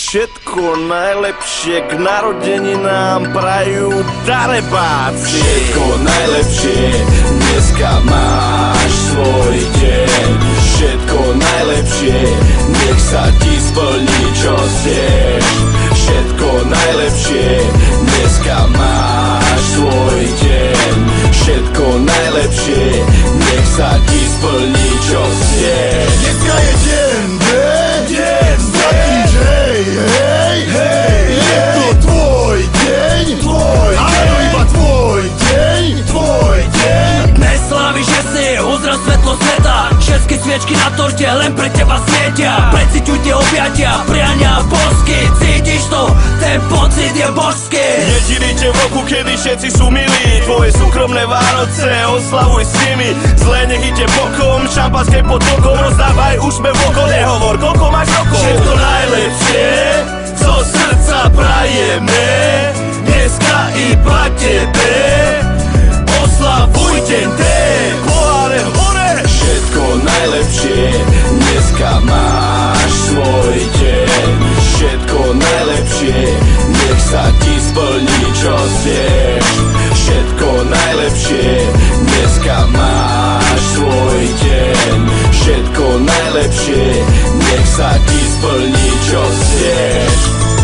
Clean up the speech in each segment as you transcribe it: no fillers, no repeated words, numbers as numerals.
Všetko najlepšie k narodeninám prajú darebáci. Všetko najlepšie, dneska máš svoj deň. Všetko najlepšie, nech sa ti splní, čo chceš. Všetko najlepšie, dneska máš svoj deň. Všetko najlepšie, nech sa ti splní, čo chceš. Dneska je deň, hej, hej, hej, je to tvoj deň, áno, iba tvoj deň, tvoj deň. Dnes slavíš, že si uzrel svetlo sveta. Všetky sviečky na torte len pre teba svietia. Preciťuj tie objatia, priania bosky. Cítiš to, ten pocit je božský. Jediný deň v roku, kedy všetci sú milí. Tvoje súkromné Vánoce oslavuj s nimi. Zlé nech ide bokom, šampanské pod okom. Rozdávaj úsmev oko, nehovor, koľko máš rokov. Všetko najlepšie, zo srdca prajeme. Dneska iba tebe oslavuj deň ten. Poháre hore! Všetko najlepšie, dneska máš svoj deň. Všetko najlepšie, nech sa ti splní, čo chceš. Všetko najlepšie, dneska máš svoj deň. Všetko najlepšie, nech sa ti splní, čo chceš.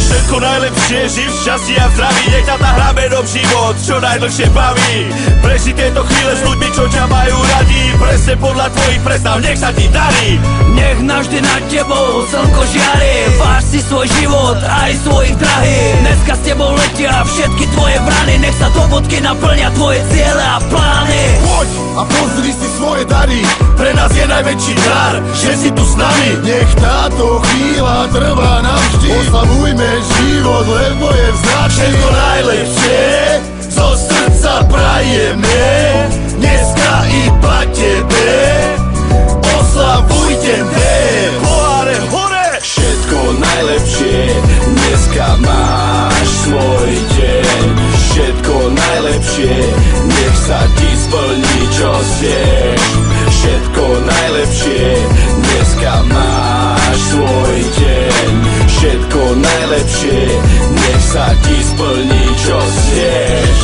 Všetko najlepšie, živ v šťastí a v zdraví. Nech ťa tá hrabenom život čo najdlhšie baví. Preži tieto chvíle s ľuďmi, čo ťa majú radi. Presne podľa tvojich predstav, nech sa ti darí. Nech navždy nad tebou slnko žiari. Váž si svoj život, aj svojich drahých. Dneska s tebou letia všetky tvoje vrany. Nech sa do bodky naplňa tvoje ciele a plány. Poď a pozri si svoje dary. Pre nás je najväčší dar, že si tu s nami. Nech táto chvíľa trvá navždy. Oslavujme život, lebo je vzácny. Všetko najlepšie, zo srdca prajeme. Dneska iba tebe oslavuj deň ten. Poháre hore! Všetko najlepšie, dneska máš svoj deň. Všetko najlepšie, nech sa ti splní, čo chceš. Všetko najlepšie, dneska máš svoj deň. Všetko najlepšie, nech sa ti splní, čo chceš.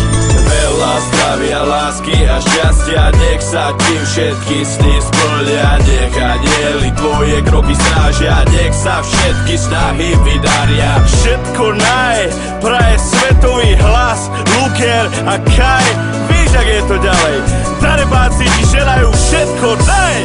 Veľa zdravia, lásky a šťastia, nech sa ti všetky sny splnia. Nech anieli tvoje kroky strážia, nech sa všetky snahy vydaria. Všetko naj, praje svetový hlas, Luker a Kaj. Víš, jak je to ďalej? Darebáci ti želajú všetko naj.